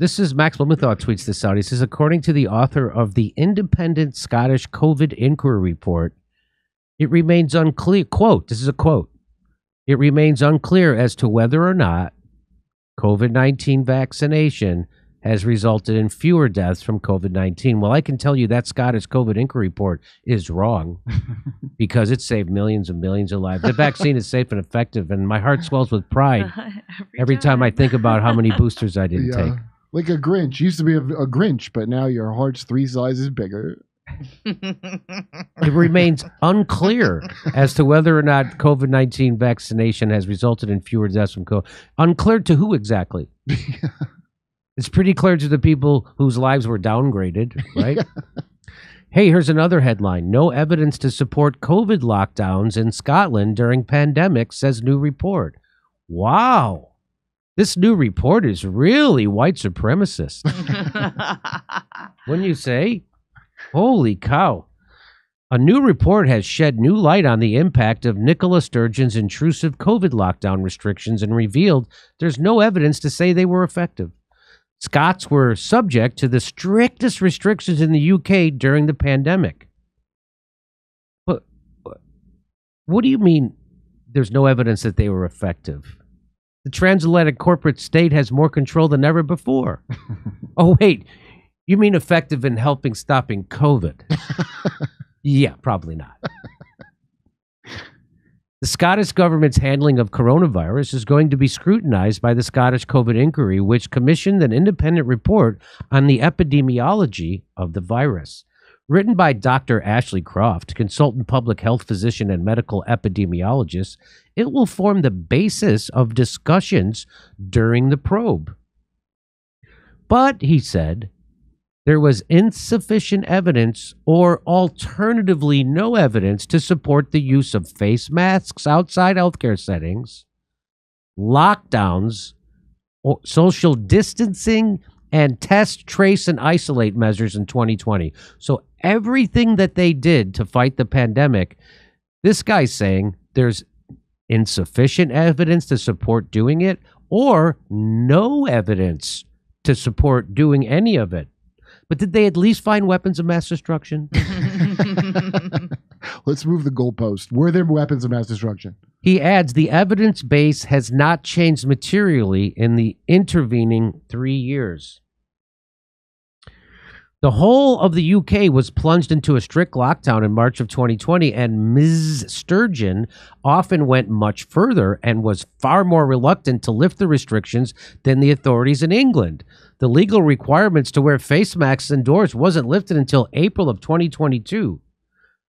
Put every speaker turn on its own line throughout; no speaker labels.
This is Max Blumenthal tweets this out. He says, according to the author of the independent Scottish COVID inquiry report, it remains unclear, quote, this is a quote, it remains unclear as to whether or not COVID-19 vaccination has resulted in fewer deaths from COVID-19. Well, I can tell you that Scottish COVID inquiry report is wrong because it saved millions and millions of lives. The vaccine is safe and effective, and my heart swells with pride every time I think about how many boosters I didn't take.
Like a Grinch. You used to be a Grinch, but now your heart's 3 sizes bigger.
It remains unclear as to whether or not COVID-19 vaccination has resulted in fewer deaths from COVID. Unclear to who exactly? It's pretty clear to the people whose lives were downgraded, right? Hey, here's another headline. No evidence to support COVID lockdowns in Scotland during pandemic, says new report. Wow. This new report is really white supremacist. Wouldn't you say? Holy cow. A new report has shed new light on the impact of Nicola Sturgeon's intrusive COVID lockdown restrictions and revealed there's no evidence to say they were effective. Scots were subject to the strictest restrictions in the UK during the pandemic. But what do you mean there's no evidence that they were effective? The transatlantic corporate state has more control than ever before. Oh, wait. You mean effective in helping stopping COVID? Yeah, probably not. The Scottish government's handling of coronavirus is going to be scrutinized by the Scottish COVID inquiry, which commissioned an independent report on the epidemiology of the virus. Written by Dr. Ashley Croft, consultant public health physician and medical epidemiologist, it will form the basis of discussions during the probe. But, he said, there was insufficient evidence or alternatively no evidence to support the use of face masks outside healthcare settings, lockdowns, or social distancing, and test, trace, and isolate measures in 2020. So everything that they did to fight the pandemic, this guy's saying there's insufficient evidence to support doing it or no evidence to support doing any of it. But did they at least find weapons of mass destruction?
Let's move the goalpost. Were there weapons of mass destruction?
He adds, the evidence base has not changed materially in the intervening 3 years. The whole of the UK was plunged into a strict lockdown in March of 2020, and Ms. Sturgeon often went much further and was far more reluctant to lift the restrictions than the authorities in England. The legal requirements to wear face masks indoors wasn't lifted until April of 2022.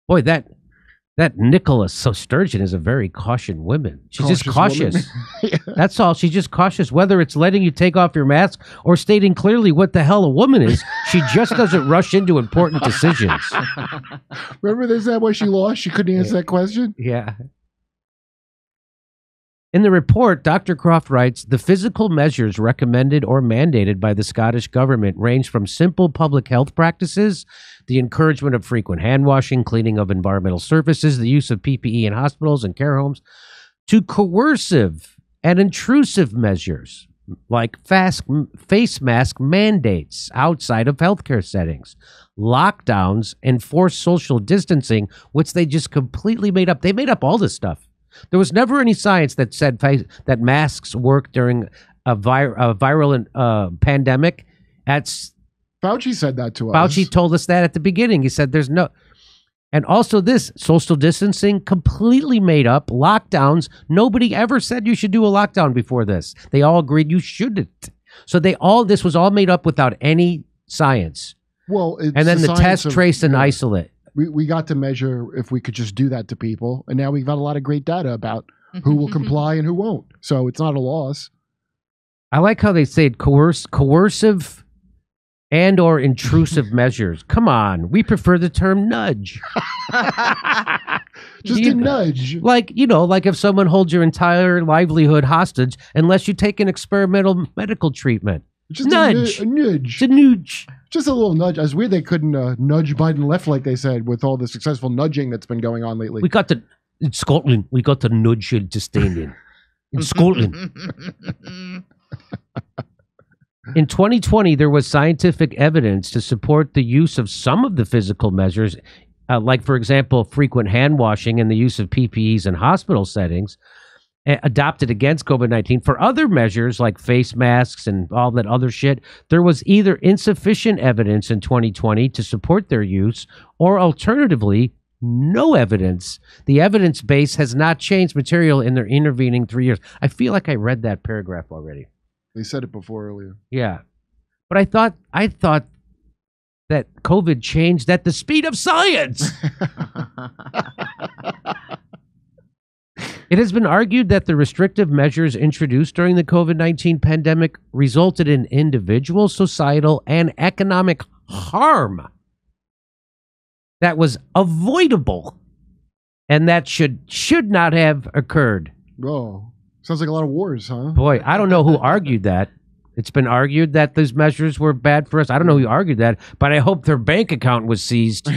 Boy, that Nicola Sturgeon is a very cautious woman. She's just cautious. Yeah. That's all. She's just cautious. Whether it's letting you take off your mask or stating clearly what the hell a woman is, she just doesn't rush into important decisions.
Remember, is that why she lost? She couldn't answer that question?
Yeah. In the report, Dr. Croft writes, the physical measures recommended or mandated by the Scottish government range from simple public health practices, the encouragement of frequent hand washing, cleaning of environmental surfaces, the use of PPE in hospitals and care homes, to coercive and intrusive measures like face mask mandates outside of healthcare settings, lockdowns, enforced social distancing, which they just completely made up. They made up all this stuff. There was never any science that said that masks work during a viral pandemic.
Fauci said that to us.
Fauci told us that at the beginning. He said there's no... And also this, social distancing, completely made up. Lockdowns, nobody ever said you should do a lockdown before this. They all agreed you shouldn't. So this was all made up without any science.
Well, it's
and then the test, trace, and isolate.
We got to measure if we could just do that to people. And now we've got a lot of great data about who will comply and who won't. So it's not a loss.
I like how they say coercive and or intrusive measures. Come on. We prefer the term nudge.
Just a nudge.
Like if someone holds your entire livelihood hostage unless you take an experimental medical treatment.
Just
nudge.
A nudge.
It's a nudge.
Just a little nudge. It's weird they couldn't nudge Biden left like they said with all the successful nudging that's been going on lately.
In Scotland, we got to nudge you to stand in. In Scotland. In 2020, there was scientific evidence to support the use of some of the physical measures, like, for example, frequent hand washing and the use of PPEs in hospital settings, adopted against COVID-19. For other measures like face masks and all that other shit, there was either insufficient evidence in 2020 to support their use, or alternatively, no evidence. The evidence base has not changed material in their intervening 3 years. I feel like I read that paragraph already.
They said it before earlier.
Yeah. But I thought that COVID changed at the speed of science. It has been argued that the restrictive measures introduced during the COVID-19 pandemic resulted in individual, societal, and economic harm that was avoidable and that should not have occurred.
Oh, sounds like a lot of wars, huh?
Boy, I don't know who argued that. It's been argued that those measures were bad for us. I don't know who argued that, but I hope their bank account was seized.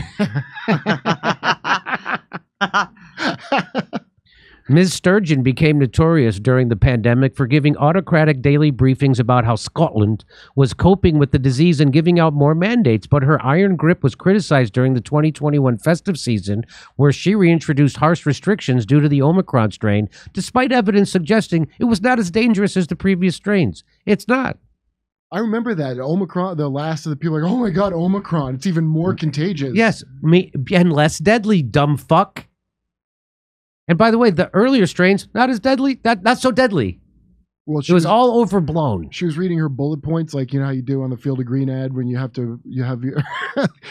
Ms. Sturgeon became notorious during the pandemic for giving autocratic daily briefings about how Scotland was coping with the disease and giving out more mandates, but her iron grip was criticized during the 2021 festive season, where she reintroduced harsh restrictions due to the Omicron strain, despite evidence suggesting it was not as dangerous as the previous strains. It's not.
I remember that Omicron, the last of the people like, oh my God, Omicron, it's even more contagious.
Yes, and less deadly, dumb fuck. And by the way, the earlier strains, not as deadly, not so deadly. Well, it was all overblown.
She was reading her bullet points, like, you know how you do on the Field of Green ad when you have your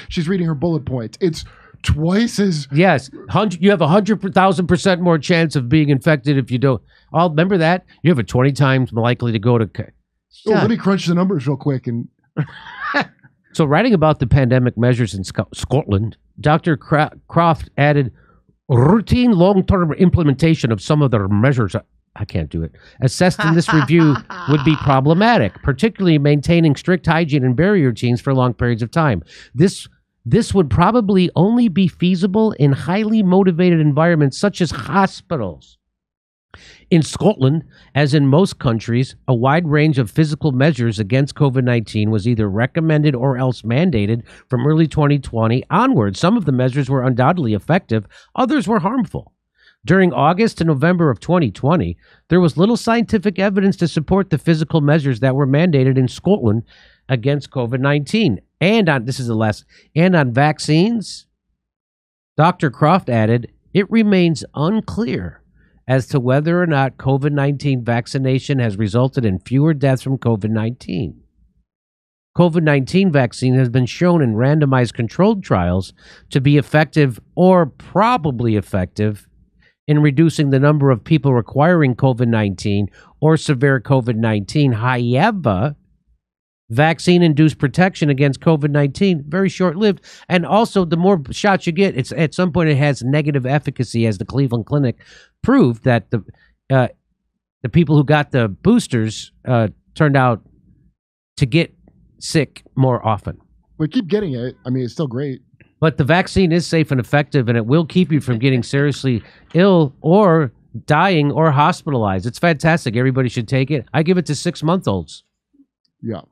she's reading her bullet points. It's twice as...
Yes, you have 100,000% more chance of being infected if you don't. Oh, remember that? You have a 20 times more likely to go to...
Oh, let me crunch the numbers real quick. And
So writing about the pandemic measures in Scotland, Dr. Croft added... routine long-term implementation of some of their measures, I can't do it, assessed in this review would be problematic, particularly maintaining strict hygiene and barrier routines for long periods of time. This would probably only be feasible in highly motivated environments such as hospitals. In Scotland, as in most countries, a wide range of physical measures against COVID-19 was either recommended or else mandated from early 2020 onward. Some of the measures were undoubtedly effective, others were harmful. During August to November of 2020, there was little scientific evidence to support the physical measures that were mandated in Scotland against COVID-19. And on vaccines, Dr. Croft added, it remains unclear as to whether or not COVID-19 vaccination has resulted in fewer deaths from COVID-19. COVID-19 vaccine has been shown in randomized controlled trials to be effective or probably effective in reducing the number of people requiring COVID-19 or severe COVID-19. However, vaccine-induced protection against COVID-19, very short-lived. And also, the more shots you get, it's at some point it has negative efficacy, as the Cleveland Clinic proved that the people who got the boosters turned out to get sick more often.
We keep getting it. I mean, it's still great.
But the vaccine is safe and effective, and it will keep you from getting seriously ill or dying or hospitalized. It's fantastic. Everybody should take it. I give it to 6-month-olds.
Yeah.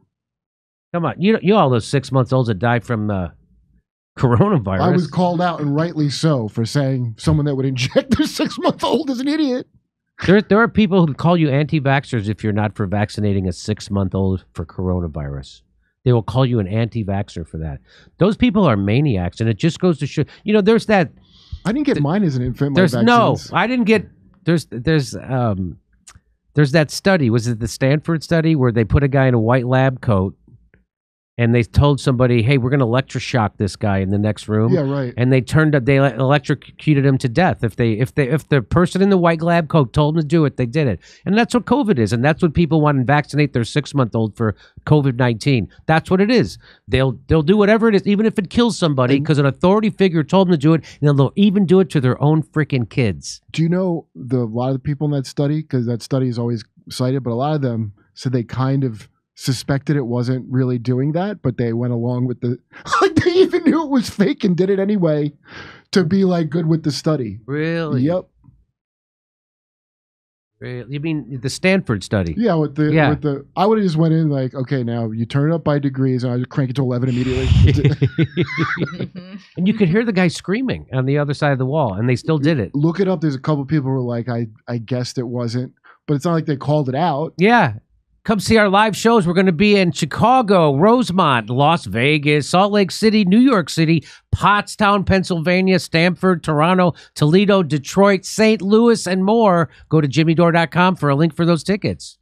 Come on, you know all those 6-month-olds that die from coronavirus.
I was called out, and rightly so, for saying someone that would inject their 6-month-old is an idiot.
There are people who call you anti-vaxxers if you're not for vaccinating a 6-month-old for coronavirus. They will call you an anti-vaxxer for that. Those people are maniacs, and it just goes to show. You know, there's that.
I didn't get mine as an infant.
I didn't get. There's that study. Was it the Stanford study where they put a guy in a white lab coat? And they told somebody, hey, we're going to electroshock this guy in the next room.
Yeah, right.
And they electrocuted him to death. If the person in the white lab coat told them to do it, they did it. And that's what COVID is. And that's what people want to vaccinate their 6-month-old for COVID-19. That's what it is. They'll do whatever it is, even if it kills somebody, because an authority figure told them to do it. And they'll even do it to their own freaking kids.
Do you know a lot of the people in that study, because that study is always cited, but a lot of them said they kind of suspected it wasn't really doing that, but they went along with like they even knew it was fake and did it anyway to be like good with the study.
Really?
Yep.
You mean the Stanford study?
Yeah, with the I would have just went in like, okay, now you turn it up by degrees, and I just crank it to 11 immediately.
And you could hear the guy screaming on the other side of the wall, and they still did it.
Look it up. There's a couple of people who were like, I guessed it wasn't, but it's not like they called it out.
Yeah. Come see our live shows. We're going to be in Chicago, Rosemont, Las Vegas, Salt Lake City, New York City, Pottstown, Pennsylvania, Stamford, Toronto, Toledo, Detroit, St. Louis, and more. Go to jimmydore.com for a link for those tickets.